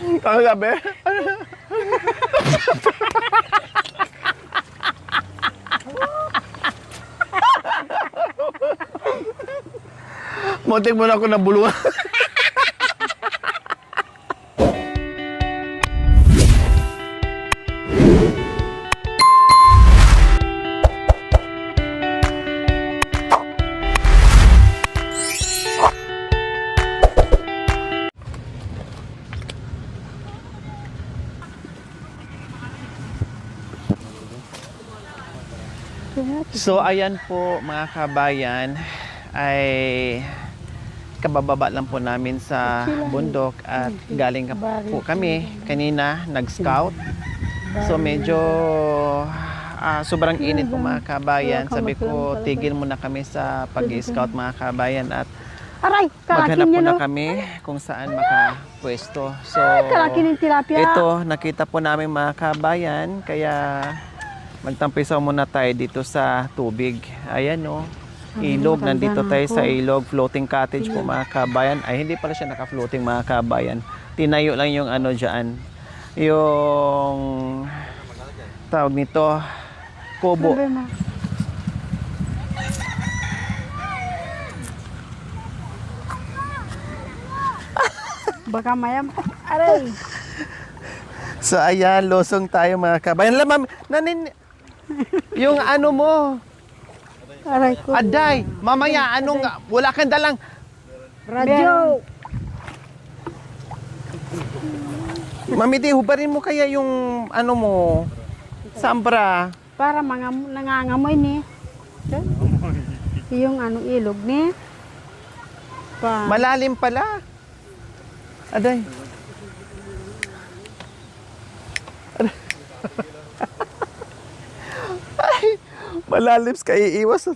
Ano sabi? Muntik mo na ako nabuluhan. So ayan po mga kabayan, ay kabababa lang po namin sa bundok at galing po kami kanina nag-scout. So medyo sobrang init po mga kabayan. Sabi ko tigil muna kami sa pag-scout mga kabayan at maghanap muna kami kung saan makapwesto. So ito nakita po namin mga kabayan, kaya magtampisaw muna tayo dito sa tubig. Ayan o, ilog. Nandito tayo sa ilog. Floating cottage po mga kabayan. Ay, hindi pala siya naka-floating mga kabayan. Tinayo lang yung ano dyan. Yung tawag nito, kubo. Baka mayam. Aray! So ayan, losong tayo mga kabayan. Lamam, yung ano mo, Aray ko. Aday, mamaya anong, wala kang dalang Radyo! Mami di, hubarin mo kaya yung ano mo, sambra. Para mga nangangamoy ni. Yung ano ilog ni. Malalim pala. Aday. Ay, malalims ka iiwas.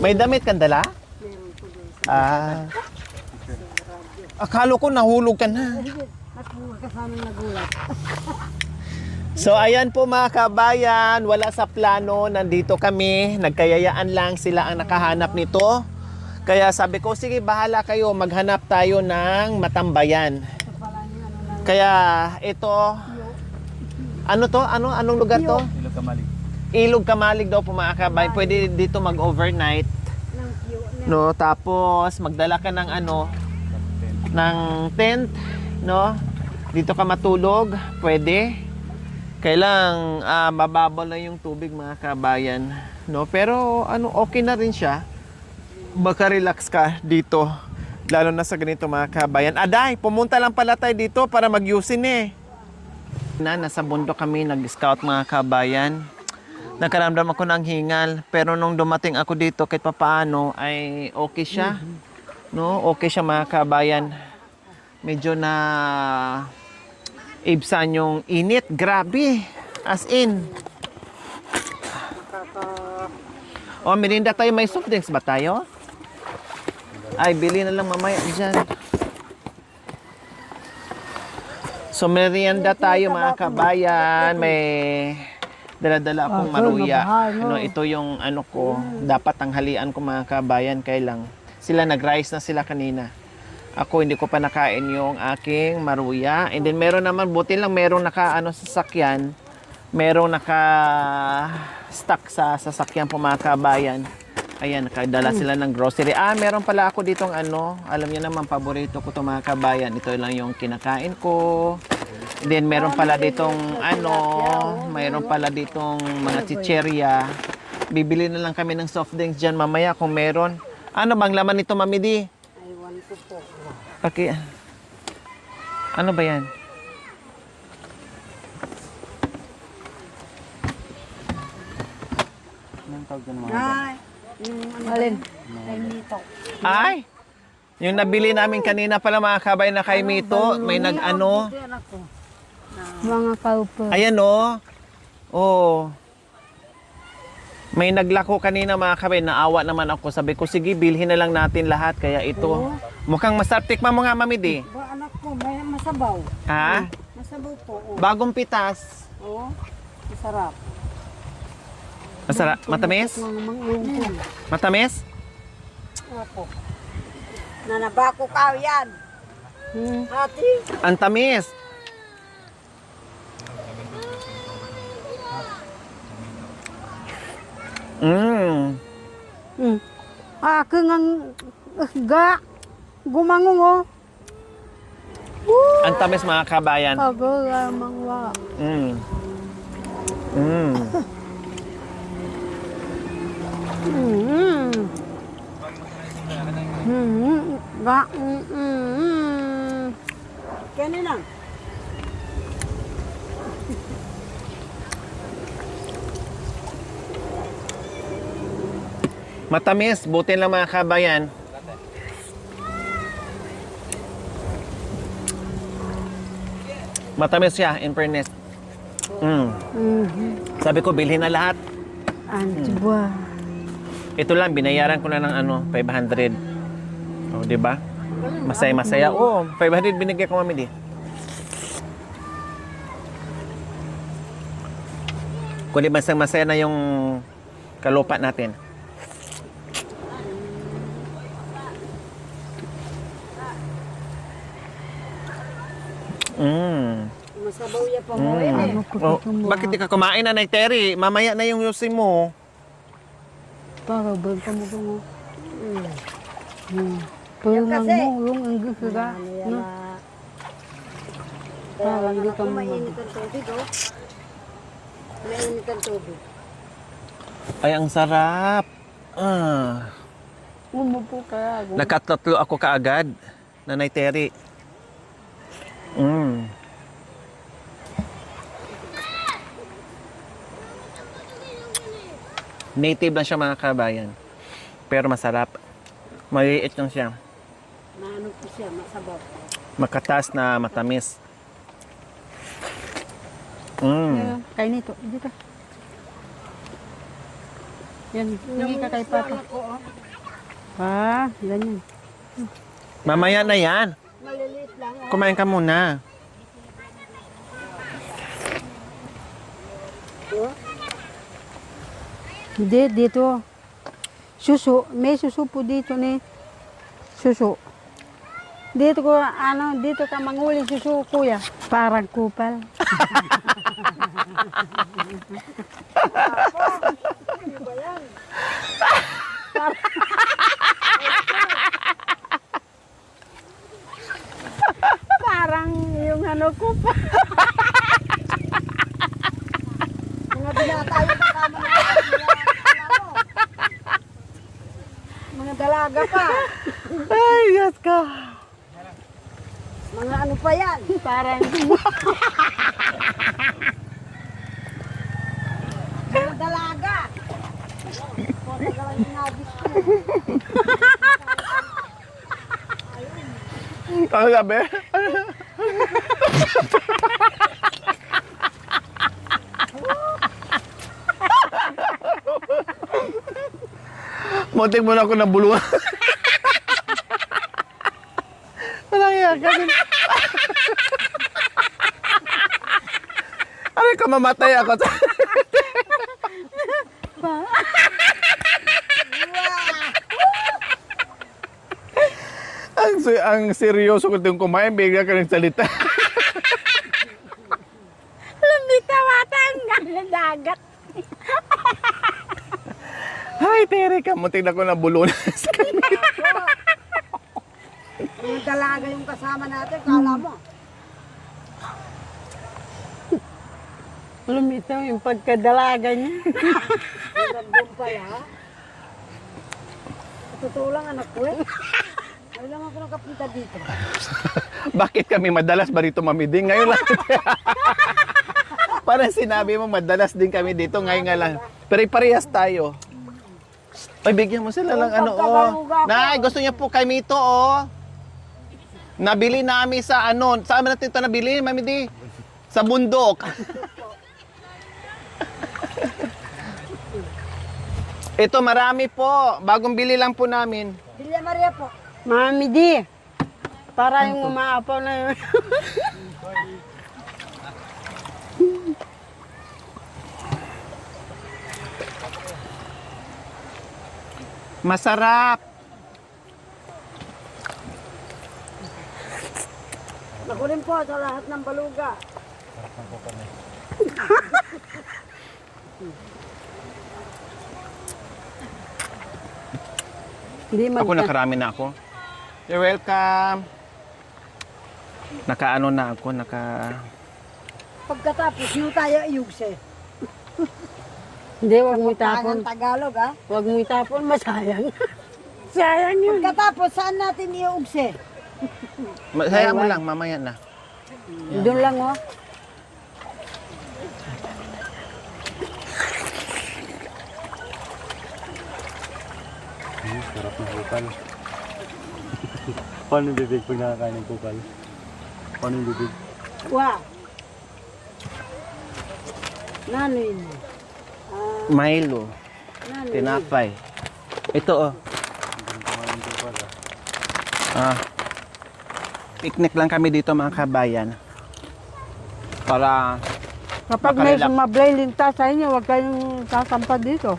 May damit kang dala? Akala ko nahulog ka na. So ayan po mga kabayan, wala sa plano, nandito kami, nagkayayaan lang sila ang nakahanap nito. Kaya sabi ko, sige bahala kayo, maghanap tayo ng matambayan. Kaya ito, ano to? Anong lugar to? Ilog Kamalig. Ilog Kamalig daw po mga kabayan. Pwede dito mag-overnight. No, tapos magdala ka ng ano, ng tent, no? Dito ka matulog, pwede. Kailang mababaw na yung tubig mga kabayan, no? Pero ano, okay na rin siya. Baka relax ka dito, lalo na sa ganito mga kabayan. Aday, pumunta lang pala tayo dito para mag-yusin eh. Nasa bundok kami nag-scout mga kabayan. Nakaramdam ako ng hingal, pero nung dumating ako dito kahit papaano ay okay siya. No, okay siya mga kabayan. Medyo na ibsan yung init, grabe. As in. O, merinda tayo, may soft drinks ba tayo? Ay, bili na lang mamaya dyan. So, merienda tayo mga kabayan. May dala-dala akong maruya. Ano, ito yung ano ko, dapat tanghalian ko mga kabayan. Kailang sila nag-rice na sila kanina. Ako hindi ko pa nakain yung aking maruya. And then meron naman, buti lang merong naka ano sa sasakyan. Merong naka stock sa sasakyan po mga kabayan. Ayan, nakadala sila ng grocery. Meron pala ako ditong ano, alam niyo naman paborito ko to mga kabayan. Ito lang yung kinakain ko. And then meron pala ditong ano, mayroon pala ditong mga chicherya. Bibili na lang kami ng soft drinks dyan mamaya kung meron. Ano bang laman nito, Mami Di? Aywan ko po. Okay. Ano ba yan? Anong tawag dyan mga Ay, alin? Ay, nito. Ay! Yung nabili namin kanina pala mga kabay na kay Mito, may nag-ano. Mga kaupo. Ayan o. Oh. May naglako kanina mga kabay, naawa naman ako. Sabi ko, sige, bilhin na lang natin lahat. Kaya ito, mukhang masarap. Tikman mo nga, Mami Di. Ba, anak ko, may masabaw. Ha? Masabaw po. Oh. Bagong pitas. Oh. Sarap. Masarap. Matamis? Manglungkong. Matamis? Opo. Nanabako ka yan. Hati. Ang tamis. Mm. Aking ang ga. Gumangung oh. Ang tamis mga kabayan. Ako lamang wa. Mm. Mm. Ga. Kaya lang. Matamis. Butin lang mga kabayan. Matamis siya, in fairness. Sabi ko, bilhin na lahat. Antiba. Ito lang, binayaran ko na ng 500. O, di ba? Masaya-masaya. Oo, 500 binigay ko mami di. Kundi masaya na yung kalupa natin. Masabaw ya pa mo eh. Oh, bakit di ka kumain na, Nay Terry? Mamaya na yung yusin mo. Para ba ka mo mo? Pulungan mo, yung ang gusga. No? Para hindi ka mo. Mainit ang tubig, oh. Mainit ang tubig. Ay, ang sarap. Umupo ka. Nakatatlo ako kaagad, Nanay Terry. Native lang siya mga kabayan. Pero masarap. Maliit lang siya. Maano po siya, masabaw. Makatas na matamis. Kay nito, dito. Yan, hindi ka kay Papa. Ganyan. Mamaya na yan. Maliliit lang. Kumain ka muna. Hindi, dito. Suso. May suso po dito ni. Suso. Dito ko, dito ka manguling suso, kuya. Parang kupal. Parang yung kupal. Mga binata yung kasama na. Mga dalaga pa. Ay, yes ka. Mga ano pa yan? Parang... Mga dalaga. Mga dalaga yung nabis ko. Ano sabi? Muntik mo na ako nabuluan. Walang yan. Ano ka mamatay ako? ang seryoso ko itong kumain, bigla ka ng salita. Lumitawatan nga ng dagat. Hi, Tere ka. Muntik na ako nabuluan. Mga dalaga yung kasama natin, kala mo. Lumitaw yung pagkadalaga niya. Nandun pala. Totoo lang anak ko eh. Ay lang ako nakapunta dito. Bakit kami madalas ba dito mamiding? Ngayon lang. Parang sinabi mo, madalas din kami dito. Ngayon nga lang. Pero parehas tayo. Ay, bigyan mo sila lang Nay, gusto niya po kami ito, Nabili namin sa saan natin ito nabili, Mami Di? Sa bundok. Ito, marami po. Bagong bili lang po namin. Villa Maria po. Mami Di. Para yung umaapaw na yun. Masarap. Ako rin po sa lahat ng baluga. Hindi Ako nakarami na ako. You're welcome. Nakaano na ako, Pagkatapos yung tayo iugse. Hindi, wag mo itapon. Tagalog, ah? Wag mo itapon, masayang. Sayang yun. Pagkatapos, saan natin iugse? Masaya mo lang, mamaya na. Doon lang, oh. Sarap ng kupal. Paano yung bibig pag nakakain ng kupal? Paano yung bibig? Wow. Nanoy. Milo, Nanoy. tinapay. Ito oh. Kumain ng kupal Picnic lang kami dito mga kabayan. Para Kapag may makarelax. sumablay linta sa inyo, huwag kayong sasampad dito.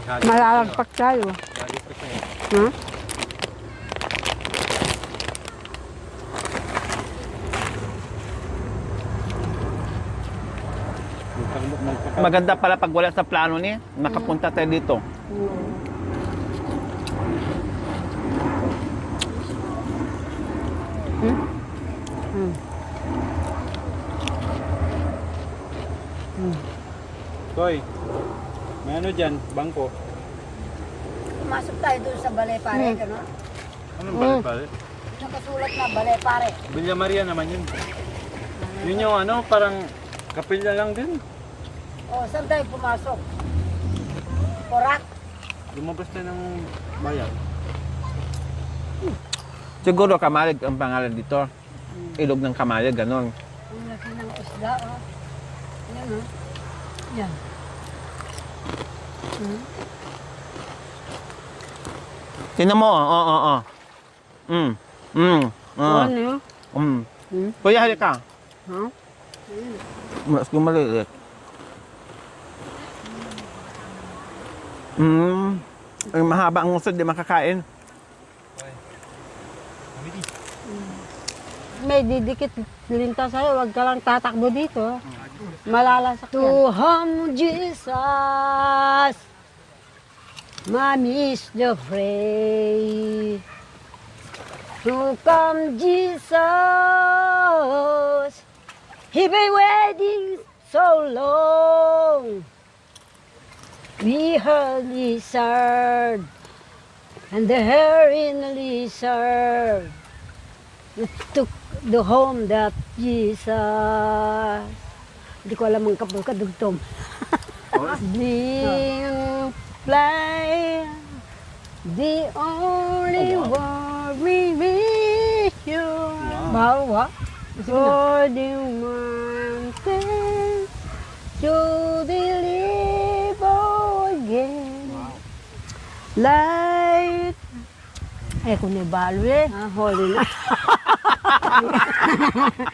Malalagpak tayo. Ha? maganda pala pag wala sa plano niya, makapunta tayo dito. Koy, may ano dyan? Bangko. Pumasok tayo doon sa balay pare, gano'n? Anong balit pare? Nakasulat na balay pare. Villa Maria naman yun. Yun yung ano, parang kapilya lang din. O, saan tayo pumasok? Porak? Lumabas tayo ng bayan. Siguro Kamalig ang pangalan dito. Ilog ng Kamalig, ganon. Ang laki ng isda, oh. Yan, oh. Yan. Tingnan mo, oo. Ano yun? Kuya, halika. Ha? Mas gumaliit. Ang mahaba ang usod, di makakain. May didikit linta sa'yo, huwag ka lang tatakbo dito. Malalasak yan. To whom Jesus, Mommy is the afraid. To come Jesus, He been waiting so long. We heard lizard, and the hair in the lizard took the home that Jesus. Hindi ko alam ang kadugtong. Bling, fly, the only one we wish you. Bawa. For the mountain to deliver again. Light. Eh, kung nabalo eh. Holy na.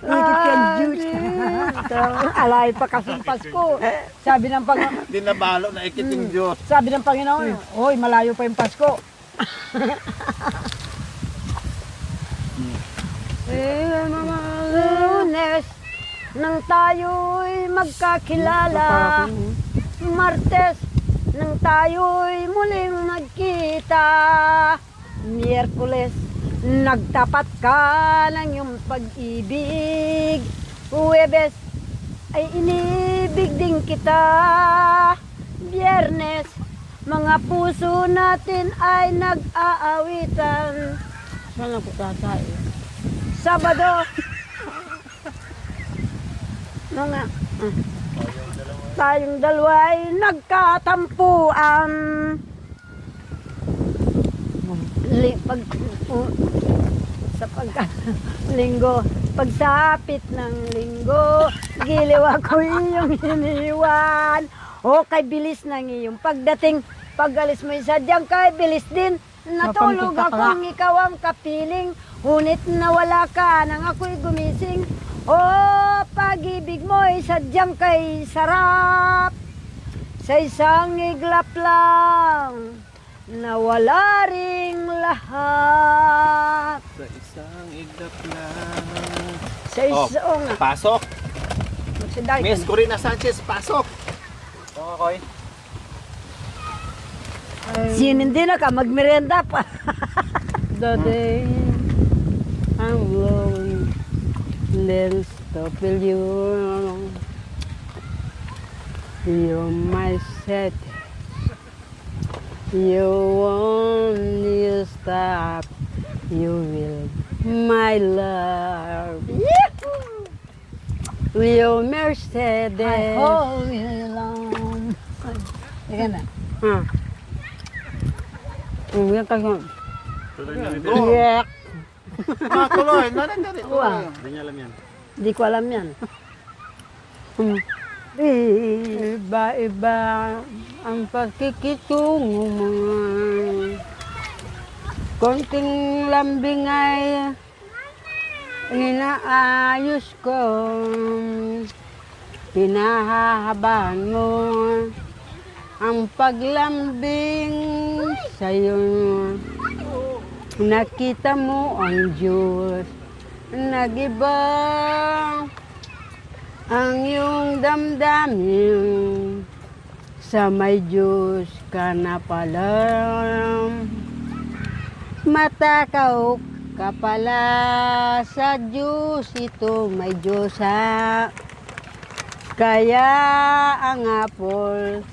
Ikit yung juice. Alay pa kasing Pasko. Sabi ng Panginoon, Di nabalo na ikiting Diyos. sabi ng Panginoon, oy, malayo pa yung Pasko. Lunes, nang tayo'y magkakilala. Martes, nang tayo'y muling magkita. Miyerkules, nagtapat ka ng iyong pag-ibig. Huwebes, ay inibig din kita. Biyernes, mga puso natin ay nag-aawitan. Saan ako tayo? Sabado, tayong dalawa ay nagkatampuan. Linggo, pagsapit ng linggo, giliw ako iyong iniwan. O kay bilis ng iyong pagdating, pag-alis mo sadyang kay bilis din. Natulog akong ikaw ang kapiling, ngunit nawala ka nang ako'y gumising. O pag-ibig mo'y sadyang kay sarap, sa isang iglap lang na wala ring lahat. Sa isang iglap lang. Sa isang nga. Pasok. Magsiday ka Miss na. Corina Sanchez, pasok. Oo, Koy. Sinindi na ka, magmerienda pa. The day I'm lonely, then stop will you. You're my set. You won't you stop. You will, my love. You Mercedes. I hold you long. Teka na. Ah. Yan kayo. Tuloy na rin. Go. Yeah. Tuloy. Tuloy. Wow. Hindi niya alam yan. Hindi ko alam yan. Iba-iba ang pagkikitungo mo. Konting lambing ay inaayos ko. Pinahahabaan mo ang paglambing sa'yo. Nakita mo ang Diyos, nag-iba ang iyong damdamin. Sa may Diyos ka na pala. Matakaw ka pala sa Diyos, ito may Diyos ha. Kaya ang apol,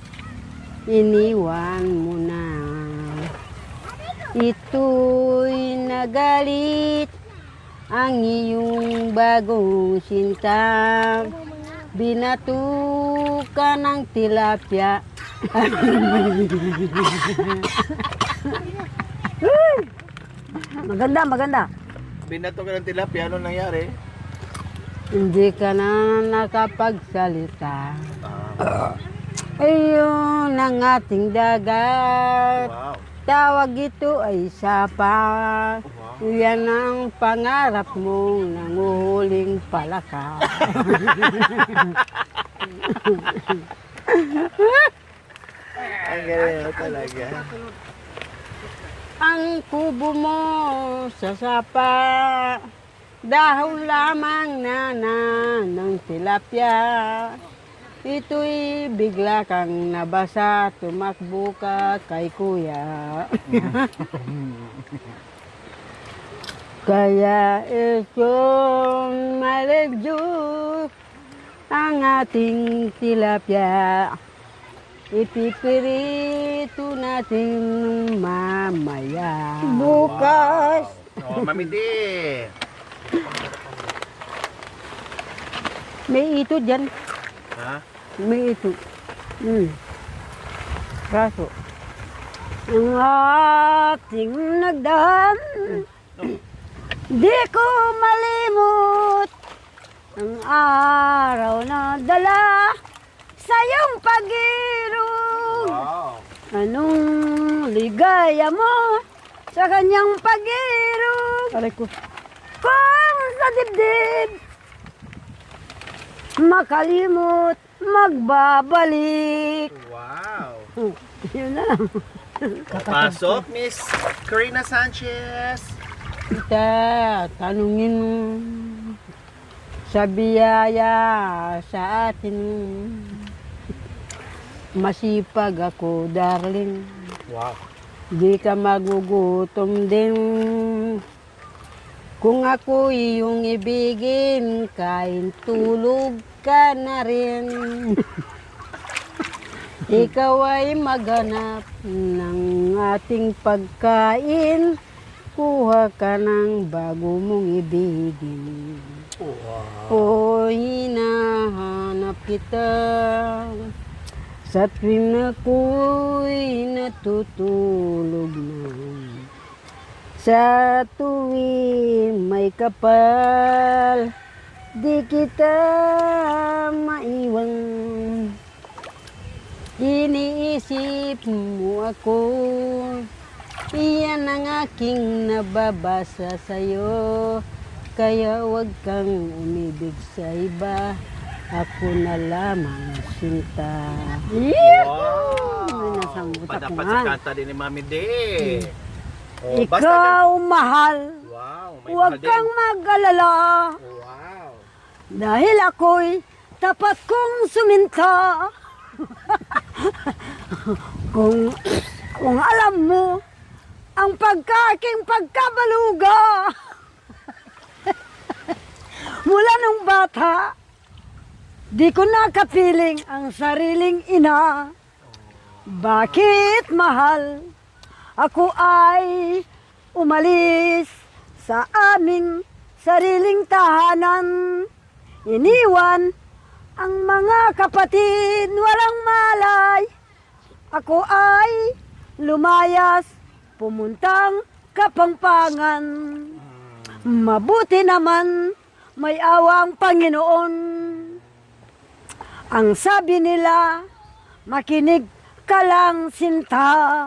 iniwan mo na. Ito'y nagalit ang iyong bagong sinta. Binato ka ng tilapia. Maganda, maganda. Binato ka ng tilapia, ano nangyari? Hindi ka na nakapagsalita. Ayun ang ating dagat. Wow. Tawag ito ay sapa. Yan ang pangarap mong nanguhuling palaka. Ang galing talaga. Ang kubo mo sa sapa, dahon lamang ng tilapia. Ito'y bigla kang nabasa, tumakbo ka kay kuya. Kaya itong maligyo ang ating tilapia. Ipipirito natin mamaya. Bukas. Oh, Mami D. May ito dyan. Ha? May ito. Kaso. Ang ating nagdaan, di ko malimot ang araw na dala sa iyong pag-irog. Wow. Anong ligaya mo sa kanyang pag-irog? Aray ko. Kung sa dibdib makalimot, magbabalik. Wow. Yun na lang. Pasok, Miss Corina Sanchez. Kita, tanungin mo sa biyaya sa atin. Masipag ako, darling. Wow. Di ka magugutom din. Kung ako iyong ibigin, kain tulog ka na rin. Ikaw ay maghanap ng ating pagkain. Kuha ka ng bago mong ibigin. O hinahanap kita sa tuwing ako'y natutulog na. Sa tuwing may kapal, di kita maiwan. Iniisip mo ako, iyan ang aking nababasa sa'yo. Kaya huwag kang umibig sa iba, ako na lamang sinta. Wow! May nasambot ako Padapat nga. sa kanta din ni Mami D. Oh, basta Ikaw, mahal, wow, may huwag mahal din. kang mag-alala. Wow. Dahil ako'y tapat kong suminta. kung alam mo ang pagkaking pagkabaluga. Mula nung bata, di ko nakapiling ang sariling ina. Bakit mahal? Ako ay umalis sa aming sariling tahanan. Iniwan ang mga kapatid walang malay. Ako ay lumayas, pumuntang Kapampangan. Mabuti naman may awang Panginoon. Ang sabi nila, makinig ka lang sinta.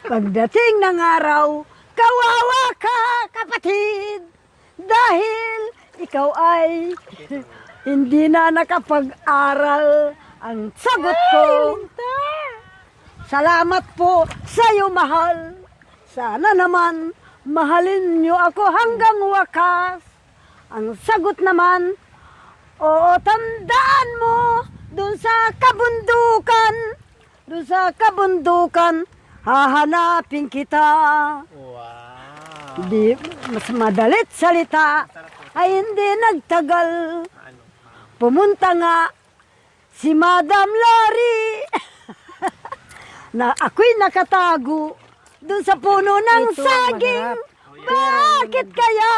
Pagdating ng araw, kawawa ka kapatid. Dahil ikaw ay hindi na nakapag-aral. Ang sagot ko, salamat po sa iyo, mahal. Sana naman mahalin niyo ako hanggang wakas. Ang sagot naman, oo, tandaan mo, doon sa kabundukan, hahanapin kita. Wow. Di mas madalit salita ay hindi nagtagal. Pumunta nga si Madam Lori na ako'y nakatago doon sa puno ng Ito, saging. Bakit kaya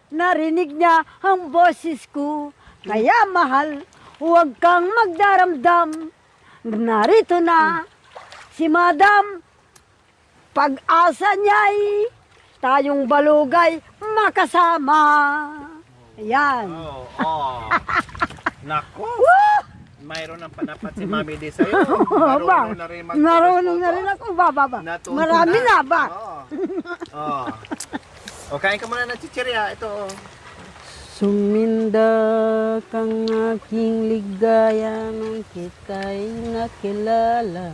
narinig niya ang boses ko? Kaya mahal, huwag kang magdaramdam. Narito na si Madam. Pag-asa niya'y tayong balugay makasama. Ayan. Oh, oh. Nako. Mayroon ng panapat si Mami D sa'yo. Marunong na rin Marunong na rin ako. Ba. Natuto Marami na ba? Oh. O, kain ka muna ng chichirya. Ito, oh. Suminda kang aking ligaya nung kita'y nakilala.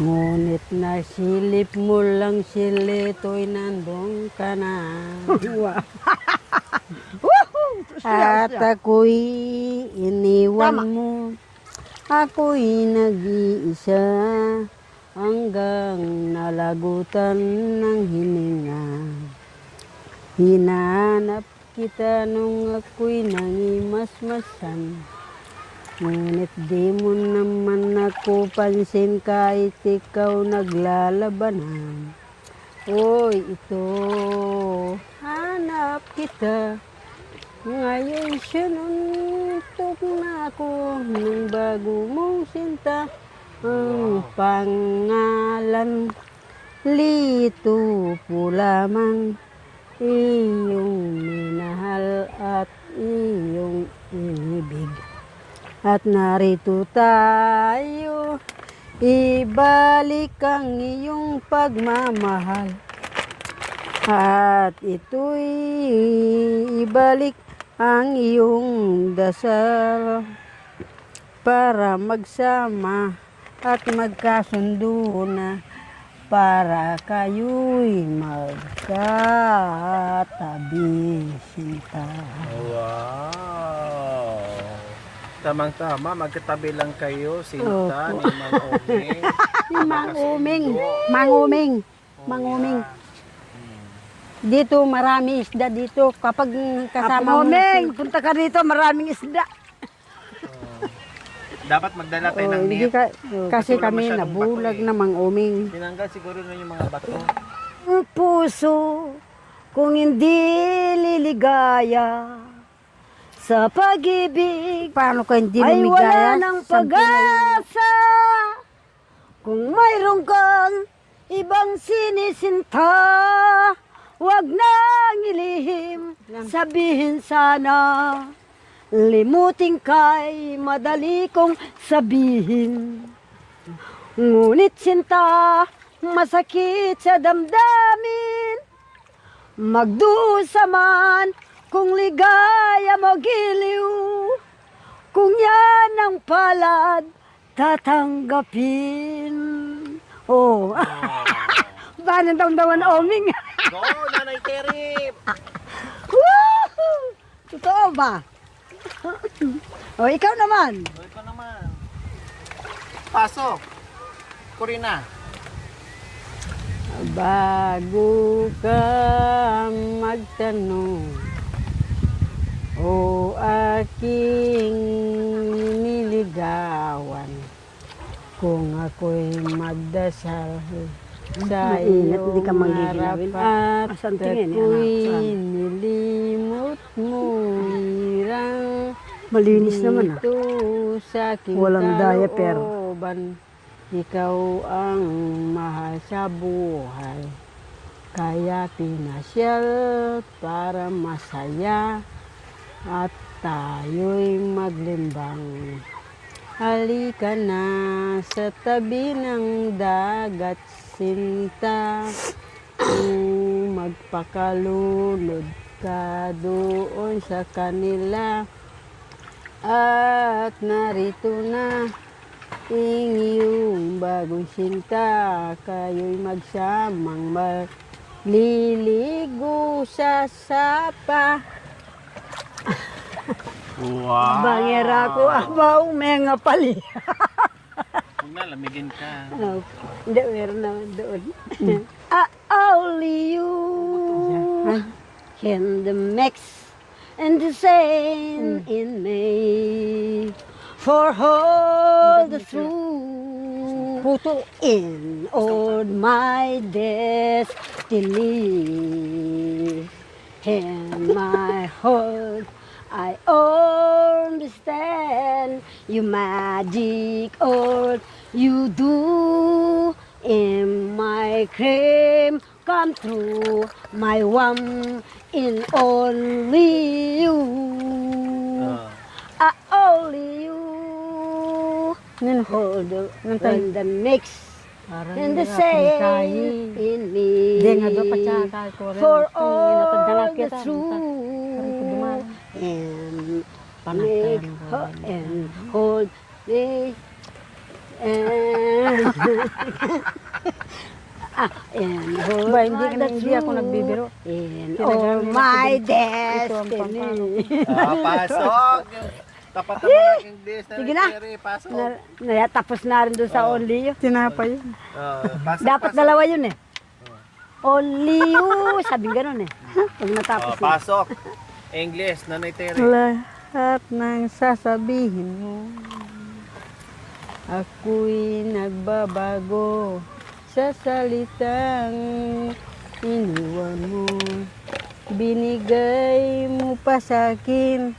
Ngunit nasilip mo lang silito'y nandong ka na. At ako'y iniwan Tama. mo. Ako'y nag-iisa hanggang nalagutan ng hininga. Hinanap kita nung ako'y nangimasmasan. Ngunit di mo naman ako pansin kahit ikaw naglalabanan. Oy, ito, hanap kita. Ngayon sinuntok na ako ng bago mong sinta. Ang pangalan, lito po lamang. Iyong minahal at iyong inibig. At narito tayo, ibalik ang iyong pagmamahal. At ito'y ibalik ang iyong dasal para magsama at magkasundo na para kayo'y magkatabi sinta. Wow. Tamang-tama, magkatabi lang kayo, Sinta, Opo. ni Mang Oming. Manguming. Manguming. Dito marami isda dito kapag kasama mo. Kapamomeng, punta ka rito, maraming isda. Dapat magdala tayo ng Hindi net. kasi wala kami masyadong nabulag bato eh. na manguming. Tinanggal siguro na yung mga bato. Ang puso kung hindi liligaya sa pag-ibig Paano ka hindi ay lumigaya? wala ng Sabi na pag-asa. Kung mayroon kang ibang sinisinta, wag nang ilihim, sabihin sana. Limutin kay madali kong sabihin. Ngunit sinta, masakit sa damdamin. Magdusa man kung ligaya mo giliw, kung yan ang palad tatanggapin. Oh, banan daw-dawan oming. Go, Nanay Terry! Woohoo! Totoo ba? O, ikaw naman. Ito ka naman. Pasok. Corina. Bago ka magtanong, o aking niligawan, kung ako'y magdasal sa Mainit, iyong hindi ka manggigilawin. harapan, at Asan tingin? ako'y Saan? nilimot mo hirang Malinis naman ah. dito sa aking Walang diaper. kalooban. Ikaw ang mahal sa buhay, kaya pinasyal para masaya at tayo'y maglimbang. Halika na sa tabi ng dagat, sinta, kung magpakalunod ka doon sa kanila. At narito na iyong bagong sinta, kayo'y magsamang maliligo sa sapa. Wow! Bangera ko, abaw, mga pali. Huwag na, lamigin ka. Oh, hindi, meron naman doon. Only you can the mix and the same in me for all the truth Puto. in all my destiny. In my heart, I understand you magic all you do in my dream come true, my one in only you. Only you Nan hold the, Nantay. when the mix Parang and the same same in me. Di nga do patsaka ko rin. For Gusto all ginatagdala the kita. truth dumaan. and Panagtan make ko. and hold the and and hold Ba, hindi my ka na- hindi ako truth nagbibiro. in Tinagal all nila my si Ito ang destiny. Pasok! Tapat naman ang English. Nanay Sige na. Terry, pasok. Tapos na rin doon sa only you. Tinapay. Pasok, Dapat pasok. dalawa yun eh. Only you. Sabi ganun eh. Pag natapos na. Pasok. English, Nanay Terry. Lahat ng sasabihin mo, ako'y nagbabago sa salitang iniwan mo. Binigay mo pa sa akin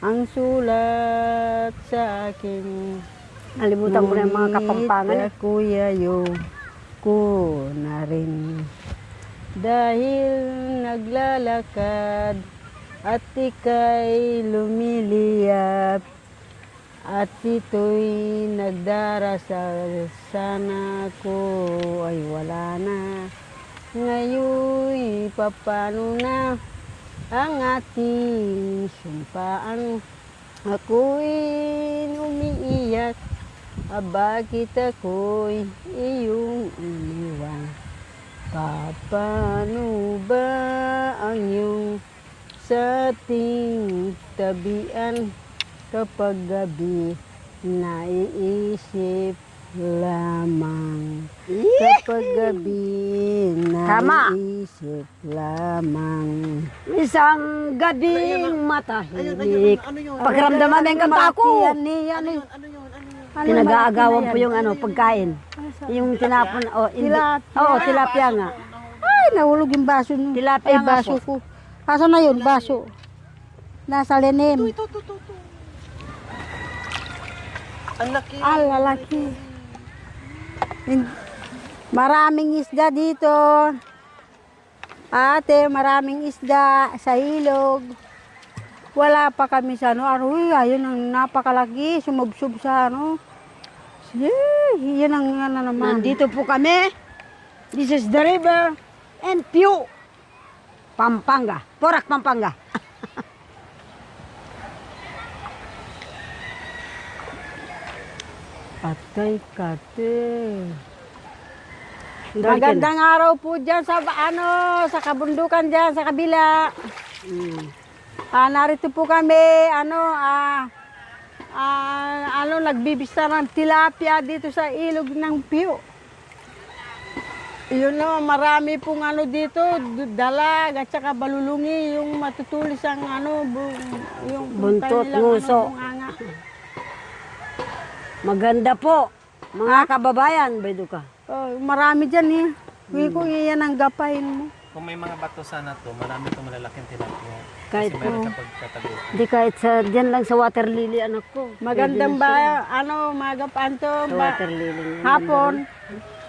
ang sulat sa akin. Nalimutan ko na yung mga kapampangan eh. Kuyayo ko na rin. Dahil naglalakad at ika'y lumiliyap at ito'y nagdarasal, sana ko ay wala na. Ngayon, papano na ang ating sumpaan? Ako'y umiiyak, bakit ako'y iyong iniwan? Paano ba ang iyong sa ating tabian kapag gabi naiisip lamang? Kapag gabi Tama. naiisip lamang. Isang gabing matahimik. Pagramdaman mo yung kanta ko. Yan eh. Pinag-aagawan po yung pagkain. Yung tinapon, Tilapia. Oo, tilapia nga. Ay, nahulog yung baso nun. Tilapia Ay, nga baso po. ko. Asan na yun, baso? Nasa lenem. Ang laki. Ah, lalaki. Maraming isda dito. Ate, maraming isda sa ilog. Wala pa kami sa uy, ayun ang napakalaki, sumubsub sa Yun ang naman. Nandito po kami This is the river and Piu, Pampanga. Porac, Pampanga. Patay kate. Magandang araw po dyan sa sa kabundukan dyan, sa kabila. Narito po kami, nagbibista ng tilapia dito sa ilog ng Piu. Yun na, marami pong dito, dalag at saka balulungi, yung matutulis ang yung Buntot, nilang, nguso. bunganga. Maganda po, mga kababayan, Beduka. Oh, marami dyan eh. Kung iyan ang gapain mo. Kung may mga bato sana to, marami itong malalaking tilapia. Kahit Kasi meron sa pagtatago. Hindi kahit sa, dyan lang sa water lily, anak ko. Magandang magapaan to, Sa water lily. hapon.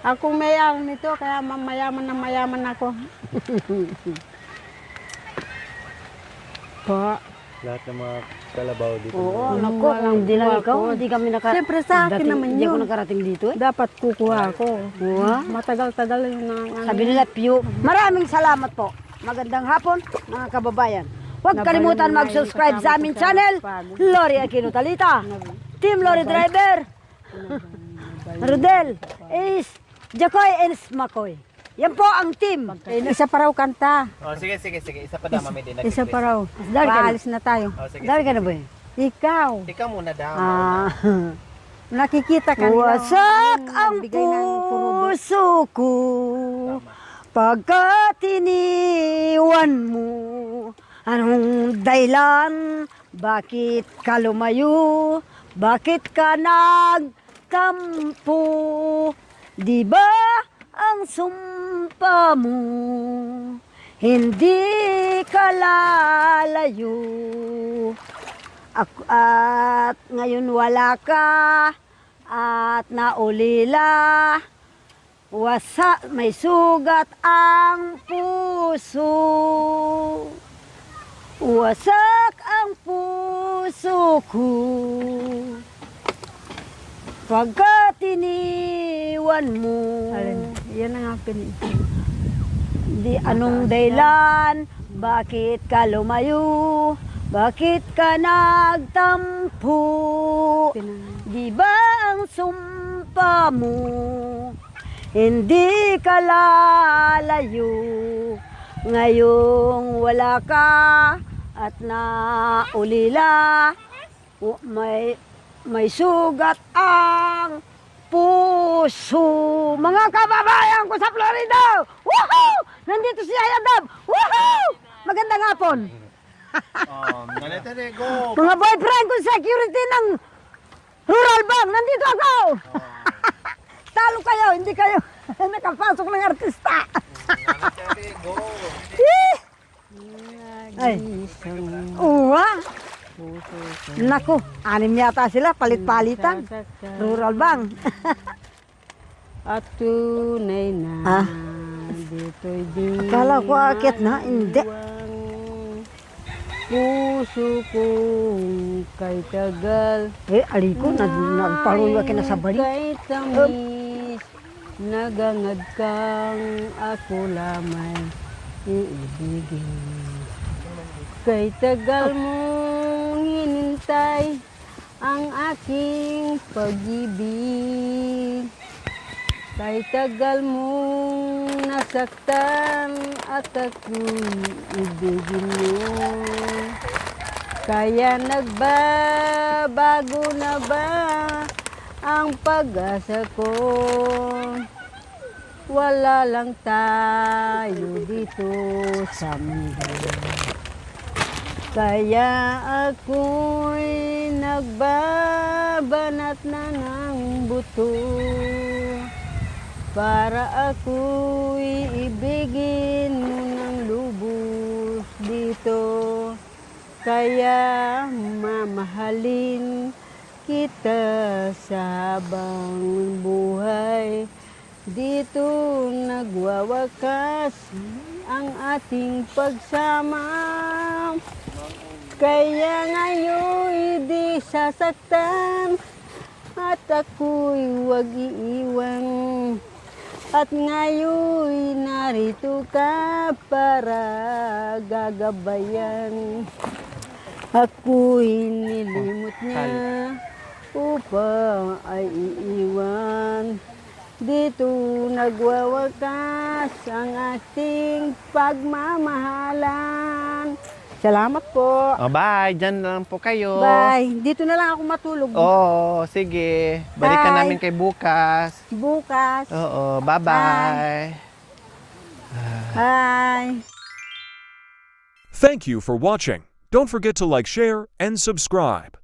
Ako may-ari nito, kaya mayaman ako. Pa. Lahat ng mga kalabaw dito. Oo, anak ko, kung hindi lang ikaw, hindi kami Siyempre sa akin naman Hindi ako yun. nakarating dito eh. Dapat kukuha ako. Wow. Matagal-tagal yung Sabi nila, Piu. Maraming salamat po. Magandang hapon, mga kababayan. Huwag kalimutan mag-subscribe sa aming channel, Lori Aquino Talita. Team Lori Driver. Rodel is Jacoy and Makoy. Yan po ang team. Isa pa raw kanta. Oh, sige. Isa pa daw, mami din. Isa pa raw. Dahil ka na. Paalis na tayo. Oh, sige. Dahil ka na ba eh? Ikaw. Ikaw muna daw. Nakikita ka nila. Wasak ang Nagbigay ng turubo. puso ko pagkat iniwan mo. Anong dahilan? Bakit ka lumayo? Bakit ka nagkampo? Di ba ang sumpa mo hindi ka lalayo? At ngayon wala ka at naulila. May sugat ang puso. Wasak ang puso ko pagkat iniwan mo. Yan ang akin. Di anong dahilan? Bakit ka lumayo? Bakit ka nagtampo? Di ba ang sumpa mo hindi ka lalayo? Ngayong wala ka at naulila, may sugat ang puso. Mga kababayan ko sa Florida! Woohoo! Nandito si Ayadab! Woohoo! Magandang hapon! Ganito rin, go! Mga boyfriend ko security ng Rural Bank, nandito ako! Talo kayo, hindi kayo nakapasok ng artista. Ganito rin, go! Ay, uwa. Naku, 6 yata sila, palit-palitan. Rural Bank. At tunay na Ah. dito'y di Kala ko akit na, hindi. Puso kong kay tagal. Aliko, nagparuyo ka na sa balik. Kay tamis, nagangad kang ako lamay iibigin. Kay tagal mong hinintay ang aking pag-ibig. Kay tagal mong nasaktan at ako'y ibigin mo. Kaya nagbabago na ba ang pag-asa ko? Wala lang tayo dito sa mundo. Kaya ako'y nagbabanat na ng buto para ako'y ibigin mo ng lubos dito. Kaya mamahalin kita sa habang buhay. Dito nagwawakas ang ating pagsama. Kaya ngayon di sasaktan at ako'y huwag iiwan. At ngayon narito ka para gagabayan. Ako'y nilimot niya upang ay iiwan. Dito nagwawakas ang ating pagmamahalan. Salamat po. Oh, bye. Diyan lang po kayo. Bye. Dito na lang ako matulog. Oo, sige. Balikan Bye. namin kay bukas. Bukas. Oo, bye-bye. Bye. Thank you for watching. Don't forget to like, share, and subscribe.